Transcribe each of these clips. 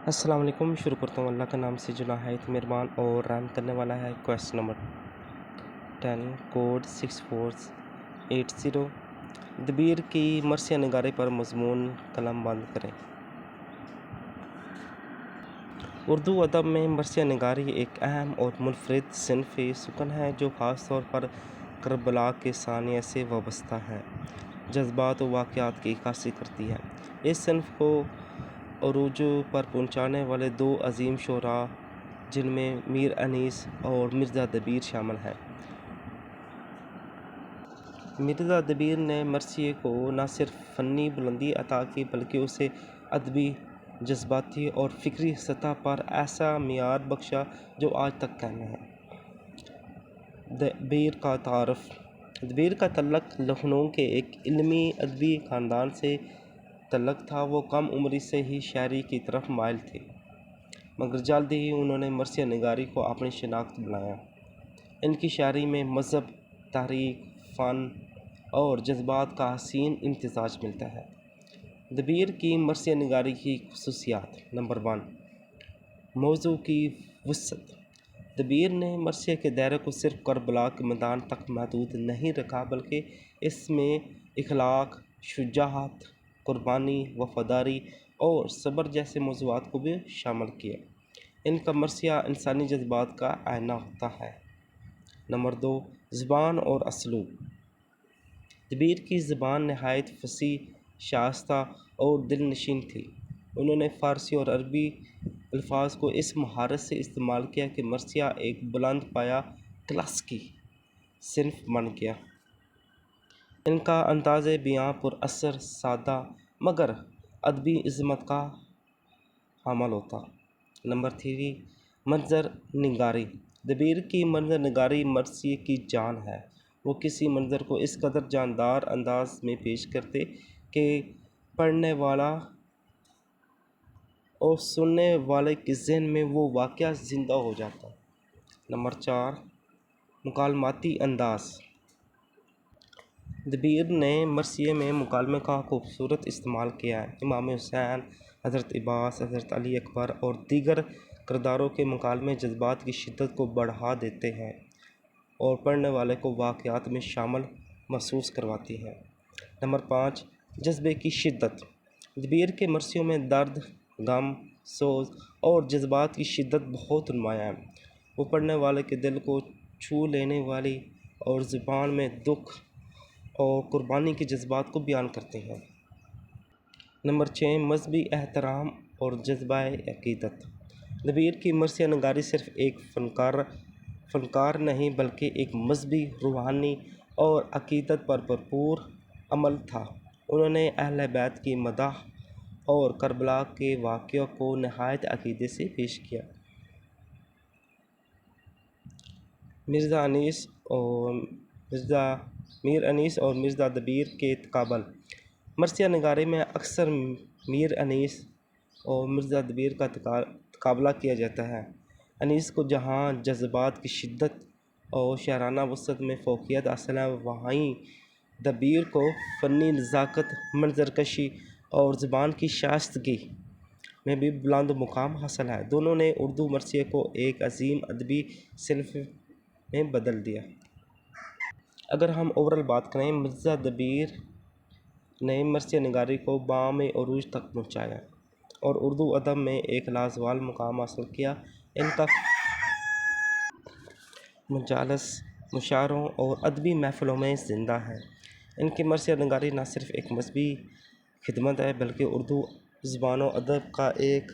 السلام علیکم. شروع کرتا ہوں اللہ کے نام سے جو نہایت مہربان اور رحم کرنے والا ہے. Question number 10 code 6480. دبیر کی مرثیہ نگاری پر مضمون قلم بند کریں. اردو ادب میں مرثیہ نگاری ایک اہم اور منفرد صنف سخن ہے جو خاص طور پر کربلا کے ثانیہ سے وابستہ ہے جذبات و واقعات کی عکاسی کرتی ہے. اس صنف کو عروج پر پہنچانے والے دو عظیم شعراء جن میں میر انیس اور مرزا دبیر شامل ہیں. مرزا دبیر نے مرثیے کو نہ صرف فنی بلندی عطا کی بلکہ اسے ادبی، جذباتی اور فکری سطح پر ایسا معیار بخشا جو آج تک قائم ہے. دبیر کا تعارف. دبیر کا تعلق لکھنؤ کے ایک علمی ادبی خاندان سے تعلق تھا. وہ کم عمری سے ہی شاعری کی طرف مائل تھے مگر جلد ہی انہوں نے مرثیہ نگاری کو اپنی شناخت بنایا. ان کی شاعری میں مذہب، تحریک، فن اور جذبات کا حسین امتزاج ملتا ہے. دبیر کی مرثیہ نگاری کی خصوصیات. نمبر 1، موضوع کی وسعت. دبیر نے مرثیے کے دائرے کو صرف کربلا کے میدان تک محدود نہیں رکھا بلکہ اس میں اخلاق، شجاعت، قربانی، وفاداری اور صبر جیسے موضوعات کو بھی شامل کیا. ان کا مرثیہ انسانی جذبات کا آئینہ ہوتا ہے. نمبر 2، زبان اور اسلوب. دبیر کی زبان نہایت فصیح، شائستہ اور دل نشین تھی. انہوں نے فارسی اور عربی الفاظ کو اس مہارت سے استعمال کیا کہ مرثیہ ایک بلند پایہ کلاسیکی صنف بن گیا. ان کا انداز بیاں پر اثر، سادہ مگر ادبی عظمت کا حامل ہوتا. نمبر 3، منظر نگاری. دبیر کی منظر نگاری مرثیے کی جان ہے. وہ کسی منظر کو اس قدر جاندار انداز میں پیش کرتے کہ پڑھنے والا اور سننے والے کے ذہن میں وہ واقعہ زندہ ہو جاتا. نمبر 4، مکالماتی انداز. دبیر نے مرثیے میں مکالمے کا خوبصورت استعمال کیا ہے. امام حسین، حضرت عباس، حضرت علی اکبر اور دیگر کرداروں کے مکالمے جذبات کی شدت کو بڑھا دیتے ہیں اور پڑھنے والے کو واقعات میں شامل محسوس کرواتی ہیں. نمبر 5، جذبے کی شدت. دبیر کے مرثیوں میں درد، غم، سوز اور جذبات کی شدت بہت نمایاں ہے. وہ پڑھنے والے کے دل کو چھو لینے والی اور زبان میں دکھ اور قربانی کے جذبات کو بیان کرتے ہیں. نمبر 6، مذہبی احترام اور جذبہ عقیدت. دبیر کی مرثیہ نگاری صرف ایک فنکار نہیں بلکہ ایک مذہبی، روحانی اور عقیدت پر بھرپور عمل تھا. انہوں نے اہل بیت کی مدح اور کربلا کے واقعوں کو نہایت عقیدے سے پیش کیا. میر انیس اور مرزا دبیر کے تقابل. مرثیہ نگاری میں اکثر میر انیس اور مرزا دبیر کا تقابلہ کیا جاتا ہے. انیس کو جہاں جذبات کی شدت اور شاعرانہ وسعت میں فوقیت حاصل ہے وہیں دبیر کو فنی نزاکت، منظر کشی اور زبان کی شائستگی میں بھی بلند مقام حاصل ہے. دونوں نے اردو مرثیے کو ایک عظیم ادبی صنف میں بدل دیا. اگر ہم اوورآل بات کریں، مرزا دبیر نے مرثیہ نگاری کو بام عروج تک پہنچایا اور اردو ادب میں ایک لازوال مقام حاصل کیا. ان کا مجالس، مشاعروں اور ادبی محفلوں میں زندہ ہے. ان کی مرثیہ نگاری نہ صرف ایک مذہبی خدمت ہے بلکہ اردو زبان و ادب کا ایک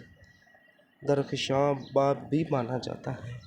درخشاں باب بھی مانا جاتا ہے.